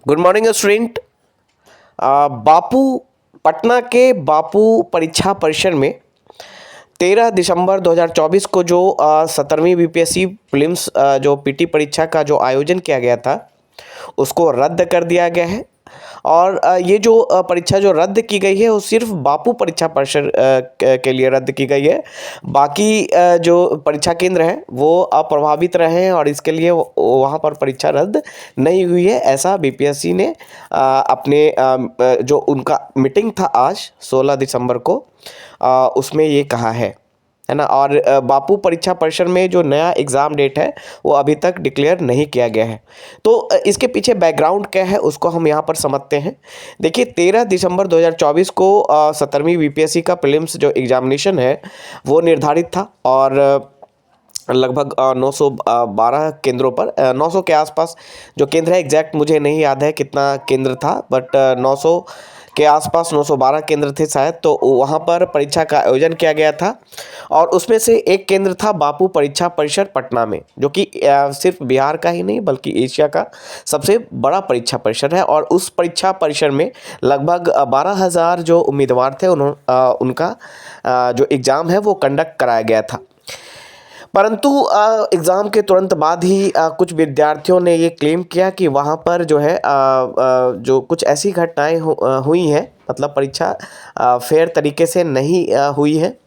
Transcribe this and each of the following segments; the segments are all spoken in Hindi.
Good morning student. Bapu Patna के बापू परीक्षा परिसर में 13 दिसंबर 2024 को जो 17वीं बीपीएससी प्रीलिम्स जो पीटी परीक्षा का जो आयोजन किया गया था उसको रद्द कर दिया गया है। और ये जो परीक्षा जो रद्द की गई है वो सिर्फ बापू परीक्षा परिसर के लिए रद्द की गई है। बाकी जो परीक्षा केंद्र हैं वो अप्रभावित रहे हैं और इसके लिए वहाँ पर परीक्षा रद्द नहीं हुई है, ऐसा बीपीएससी ने अपने जो उनका मीटिंग था आज 16 दिसंबर को उसमें ये कहा है ना। और बापू परीक्षा परिसर में जो नया एग्ज़ाम डेट है वो अभी तक डिक्लेयर नहीं किया गया है। तो इसके पीछे बैकग्राउंड क्या है उसको हम यहाँ पर समझते हैं। देखिए 13 दिसंबर 2024 को 17वीं बीपीएससी का प्रीलिम्स जो एग्जामिनेशन है वो निर्धारित था और लगभग 912 केंद्रों पर 900 के आसपास जो केंद्र है, एग्जैक्ट मुझे नहीं याद है कितना केंद्र था, बट 900 के आसपास 912 केंद्र थे शायद। तो वहाँ पर परीक्षा का आयोजन किया गया था और उसमें से एक केंद्र था बापू परीक्षा परिसर पटना में, जो कि सिर्फ बिहार का ही नहीं बल्कि एशिया का सबसे बड़ा परीक्षा परिसर है। और उस परीक्षा परिसर में लगभग 12,000 जो उम्मीदवार थे उनका जो एग्ज़ाम है वो कंडक्ट कराया गया था। परंतु एग्ज़ाम के तुरंत बाद ही कुछ विद्यार्थियों ने ये क्लेम किया कि वहाँ पर जो है जो कुछ ऐसी घटनाएं हुई हैं, मतलब परीक्षा फेयर तरीके से नहीं हुई है।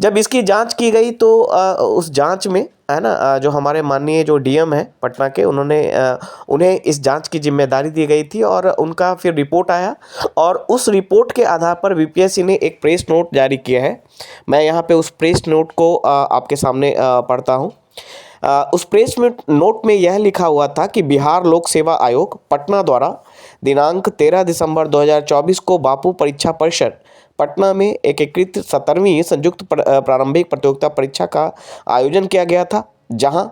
जब इसकी जांच की गई तो उस जांच में है ना जो हमारे माननीय जो डीएम है पटना के, उन्हें इस जांच की जिम्मेदारी दी गई थी और उनका फिर रिपोर्ट आया और उस रिपोर्ट के आधार पर बीपीएससी ने एक प्रेस नोट जारी किया है। मैं यहाँ पे उस प्रेस नोट को आपके सामने पढ़ता हूँ। उस प्रेस नोट में यह लिखा हुआ था कि बिहार लोक सेवा आयोग पटना द्वारा दिनांक 13 दिसंबर 2024 को बापू परीक्षा परिसर पटना में एकीकृत 17वीं संयुक्त प्रारंभिक प्रतियोगिता परीक्षा का आयोजन किया गया था, जहां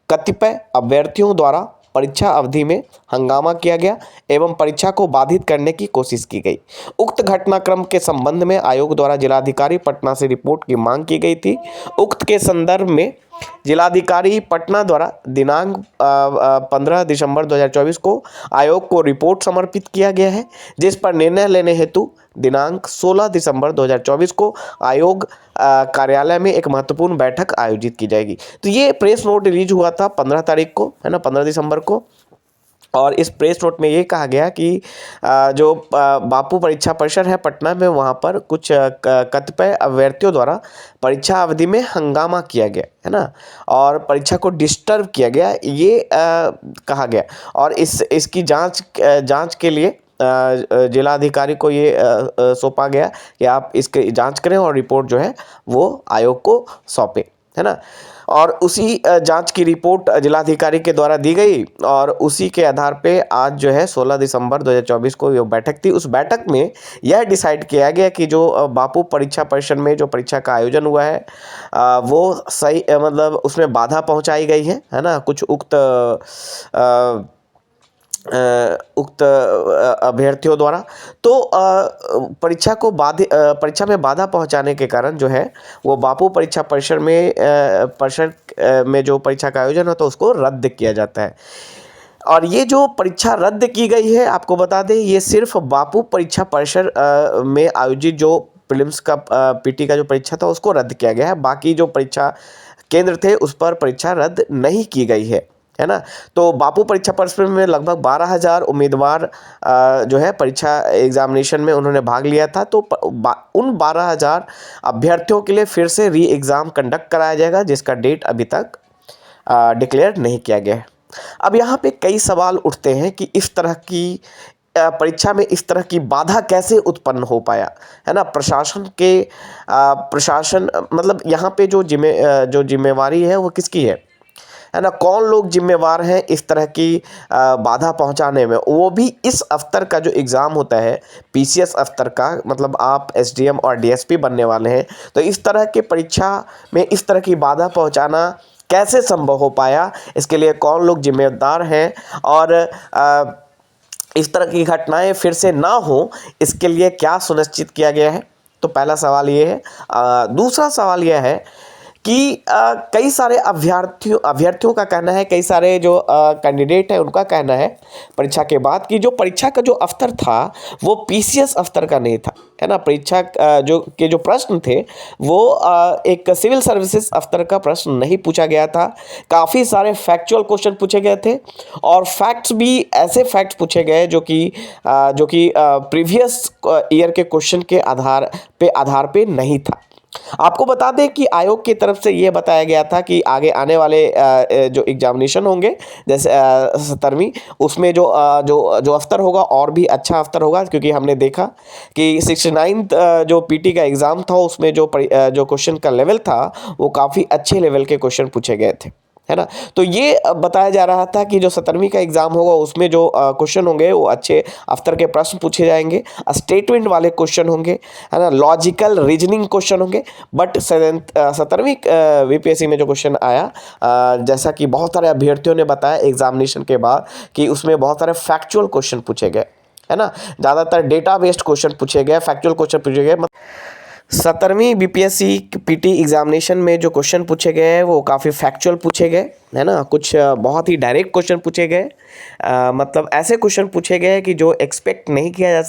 कतिपय अभ्यर्थियों द्वारा परीक्षा अवधि में हंगामा किया गया एवं परीक्षा को बाधित करने की कोशिश की गई। उक्त घटनाक्रम के संबंध में आयोग द्वारा जिलाधिकारी पटना से रिपोर्ट की मांग की गई थी। उक्त के संदर्भ में जिलाधिकारी पटना द्वारा दिनांक 15 दिसंबर 2024 को आयोग को रिपोर्ट समर्पित किया गया है, जिस पर निर्णय लेने हेतु दिनांक 16 दिसंबर 2024 को आयोग कार्यालय में एक महत्वपूर्ण बैठक आयोजित की जाएगी। तो ये प्रेस नोट रिलीज हुआ था 15 तारीख को, है ना, 15 दिसंबर को। और इस प्रेस नोट में ये कहा गया कि जो बापू परीक्षा परिसर है पटना में, वहाँ पर कुछ कतिपय अभ्यर्थियों द्वारा परीक्षा अवधि में हंगामा किया गया, है ना, और परीक्षा को डिस्टर्ब किया गया, ये कहा गया। और इसकी जांच के लिए जिलाधिकारी को ये सौंपा गया कि आप इसकी जांच करें और रिपोर्ट जो है वो आयोग को सौंपें, है ना। और उसी जांच की रिपोर्ट जिलाधिकारी के द्वारा दी गई और उसी के आधार पे आज जो है 16 दिसंबर 2024 को ये बैठक थी। उस बैठक में यह डिसाइड किया गया कि जो बापू परीक्षा परिसर में जो परीक्षा का आयोजन हुआ है वो सही, मतलब उसमें बाधा पहुंचाई गई है ना, कुछ उक्त अभ्यर्थियों द्वारा। तो परीक्षा में बाधा पहुंचाने के कारण जो है वो बापू परीक्षा परिसर में जो परीक्षा का आयोजन होता है उसको रद्द किया जाता है। और ये जो परीक्षा रद्द की गई है, आपको बता दें, ये सिर्फ बापू परीक्षा परिसर में आयोजित जो प्रीलिम्स का पीटी का जो परीक्षा था उसको रद्द किया गया है। बाकी जो परीक्षा केंद्र थे उस पर परीक्षा रद्द नहीं की गई है ना। तो बापू परीक्षा परिसर में लगभग 12,000 उम्मीदवार जो है परीक्षा एग्जामिनेशन में उन्होंने भाग लिया था। तो उन 12,000 अभ्यर्थियों के लिए फिर से री एग्ज़ाम कंडक्ट कराया जाएगा, जिसका डेट अभी तक डिक्लेयर नहीं किया गया है। अब यहाँ पे कई सवाल उठते हैं कि इस तरह की परीक्षा में इस तरह की बाधा कैसे उत्पन्न हो पाया, है ना। प्रशासन मतलब यहाँ पे जो जिम्मेवारी है वो किसकी है ना, कौन लोग जिम्मेवार हैं इस तरह की बाधा पहुंचाने में, वो भी इस अफ्तर का जो एग्ज़ाम होता है पीसीएस अफ्तर का, मतलब आप एसडीएम और डीएसपी बनने वाले हैं। तो इस तरह के परीक्षा में इस तरह की बाधा पहुंचाना कैसे संभव हो पाया, इसके लिए कौन लोग जिम्मेदार हैं और इस तरह की घटनाएं फिर से ना हो इसके लिए क्या सुनिश्चित किया गया है। तो पहला सवाल ये है। दूसरा सवाल यह है कि कई सारे अभ्यर्थियों का कहना है, कई सारे जो कैंडिडेट हैं उनका कहना है परीक्षा के बाद कि जो परीक्षा का जो अवसर था वो पीसीएस अवसर का नहीं था, है ना। परीक्षा जो प्रश्न थे वो एक सिविल सर्विसेज अवसर का प्रश्न नहीं पूछा गया था। काफ़ी सारे फैक्चुअल क्वेश्चन पूछे गए थे और फैक्ट्स भी ऐसे फैक्ट्स पूछे गए जो कि प्रीवियस ईयर के क्वेश्चन के आधार पे नहीं था। आपको बता दें कि आयोग की तरफ से यह बताया गया था कि आगे आने वाले जो एग्जामिनेशन होंगे जैसे 17वीं, उसमें जो अवसर होगा और भी अच्छा अवसर होगा, क्योंकि हमने देखा कि 69th जो पीटी का एग्ज़ाम था उसमें जो क्वेश्चन का लेवल था वो काफ़ी अच्छे लेवल के क्वेश्चन पूछे गए थे, है ना। तो ये बताया जा रहा था कि जो 17वीं का एग्ज़ाम होगा उसमें जो क्वेश्चन होंगे वो अच्छे स्तर के प्रश्न पूछे जाएंगे, स्टेटमेंट वाले क्वेश्चन होंगे, है ना, लॉजिकल रीजनिंग क्वेश्चन होंगे। बट 17वीं वीपीएससी में जो क्वेश्चन आया, जैसा कि बहुत सारे अभ्यर्थियों ने बताया एग्जामिनेशन के बाद कि उसमें बहुत सारे फैक्चुअल क्वेश्चन पूछे गए, है ना। ज़्यादातर डेटा बेस्ड क्वेश्चन पूछे गए, फैक्चुअल क्वेश्चन पूछे गए। 17वीं बीपीएससी पीटी एग्जामिनेशन में जो क्वेश्चन पूछे गए हैं वो काफ़ी फैक्चुअल पूछे गए, है ना। कुछ बहुत ही डायरेक्ट क्वेश्चन पूछे गए, मतलब ऐसे क्वेश्चन पूछे गए कि जो एक्सपेक्ट नहीं किया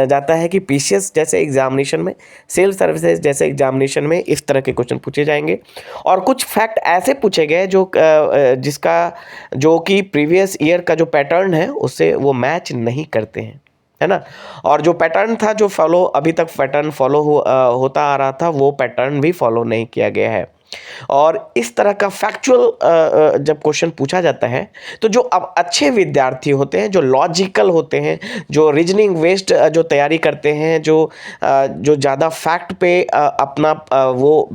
जाता है कि पीसीएस जैसे एग्जामिनेशन में, सिविल सर्विसेज जैसे एग्जामिनेशन में इस तरह के क्वेश्चन पूछे जाएंगे। और कुछ फैक्ट ऐसे पूछे गए जो कि प्रीवियस ईयर का जो पैटर्न है उससे वो मैच नहीं करते हैं, है ना। और जो पैटर्न था, जो अभी तक पैटर्न फॉलो होता आ रहा था, वो पैटर्न भी फॉलो नहीं किया गया है। और इस तरह का फैक्चुअल जब क्वेश्चन पूछा जाता है तो जो अब अच्छे विद्यार्थी होते हैं, जो लॉजिकल होते हैं, जो रीजनिंग बेस्ड जो तैयारी करते हैं, जो ज़्यादा फैक्ट पे अपना वो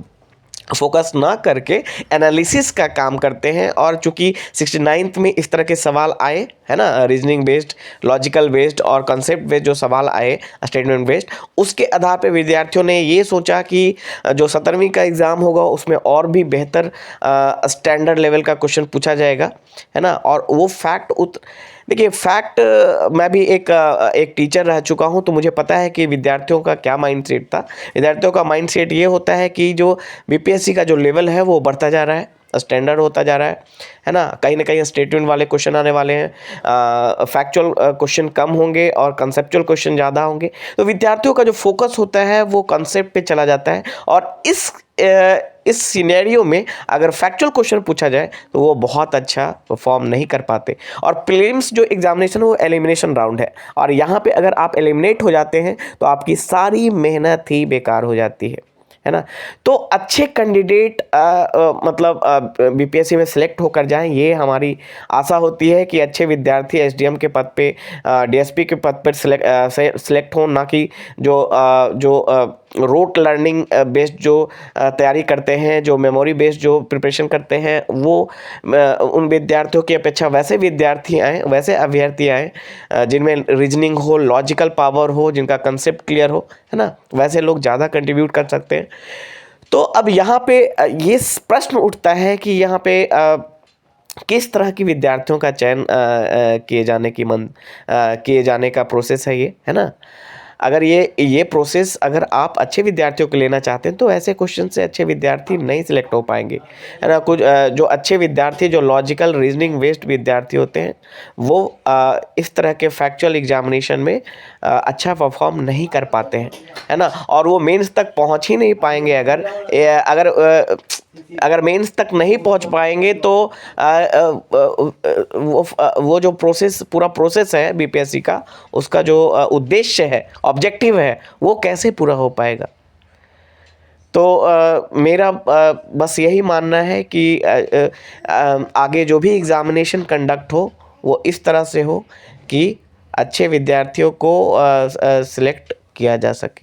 फोकस ना करके एनालिसिस का काम करते हैं, और चूंकि 69th में इस तरह के सवाल आए, है ना, रीजनिंग बेस्ड, लॉजिकल बेस्ड और कंसेप्ट बेस्ड जो सवाल आए, स्टेटमेंट बेस्ड, उसके आधार पे विद्यार्थियों ने ये सोचा कि जो 17वीं का एग्ज़ाम होगा उसमें और भी बेहतर स्टैंडर्ड लेवल का क्वेश्चन पूछा जाएगा, है ना। और वो देखिए फैक्ट, मैं भी एक टीचर रह चुका हूं तो मुझे पता है कि विद्यार्थियों का क्या माइंडसेट था। विद्यार्थियों का माइंडसेट ये होता है कि जो बीपीएससी का जो लेवल है वो बढ़ता जा रहा है, स्टैंडर्ड होता जा रहा है ना। कहीं ना कहीं स्टेटमेंट वाले क्वेश्चन आने वाले हैं, फैक्चुअल क्वेश्चन कम होंगे और कंसेप्चुअल क्वेश्चन ज़्यादा होंगे। तो विद्यार्थियों का जो फोकस होता है वो कंसेप्ट पे चला जाता है, और इस सिनेरियो में अगर फैक्चुअल क्वेश्चन पूछा जाए तो वो बहुत अच्छा परफॉर्म नहीं कर पाते। और प्रीलिम्स जो एग्जामिनेशन वो एलिमिनेशन राउंड है, और यहाँ पे अगर आप एलिमिनेट हो जाते हैं तो आपकी सारी मेहनत ही बेकार हो जाती है ना। तो अच्छे कैंडिडेट मतलब बीपीएससी में सिलेक्ट होकर जाएं, ये हमारी आशा होती है कि अच्छे विद्यार्थी एसडीएम के पद पे, डीएसपी के पद पर सिलेक्ट हों, ना कि जो रोट लर्निंग बेस्ड जो तैयारी करते हैं, जो मेमोरी बेस्ड जो प्रिपरेशन करते हैं, वो उन विद्यार्थियों की अपेक्षा वैसे विद्यार्थी आए, वैसे अभ्यर्थी आए जिनमें रीजनिंग हो, लॉजिकल पावर हो, जिनका कंसेप्ट क्लियर हो, है ना। वैसे लोग ज़्यादा कंट्रीब्यूट कर सकते हैं। तो अब यहाँ पे ये प्रश्न उठता है कि यहाँ पे किस तरह की विद्यार्थियों का चयन किए जाने का प्रोसेस है ये, है ना। अगर ये प्रोसेस अगर आप अच्छे विद्यार्थियों को लेना चाहते हैं तो ऐसे क्वेश्चन से अच्छे विद्यार्थी नहीं सिलेक्ट हो पाएंगे, है ना। कुछ जो अच्छे विद्यार्थी, जो लॉजिकल रीजनिंग बेस्ड विद्यार्थी होते हैं, वो इस तरह के फैक्चुअल एग्जामिनेशन में अच्छा परफॉर्म नहीं कर पाते हैं, है ना। और वो मेंस तक पहुंच ही नहीं पाएंगे। अगर मेंस तक नहीं पहुंच पाएंगे तो वो जो पूरा प्रोसेस है बीपीएससी का, उसका जो उद्देश्य है, ऑब्जेक्टिव है, वो कैसे पूरा हो पाएगा। तो मेरा बस यही मानना है कि आगे जो भी एग्ज़ामिनेशन कंडक्ट हो वो इस तरह से हो कि अच्छे विद्यार्थियों को सिलेक्ट किया जा सके।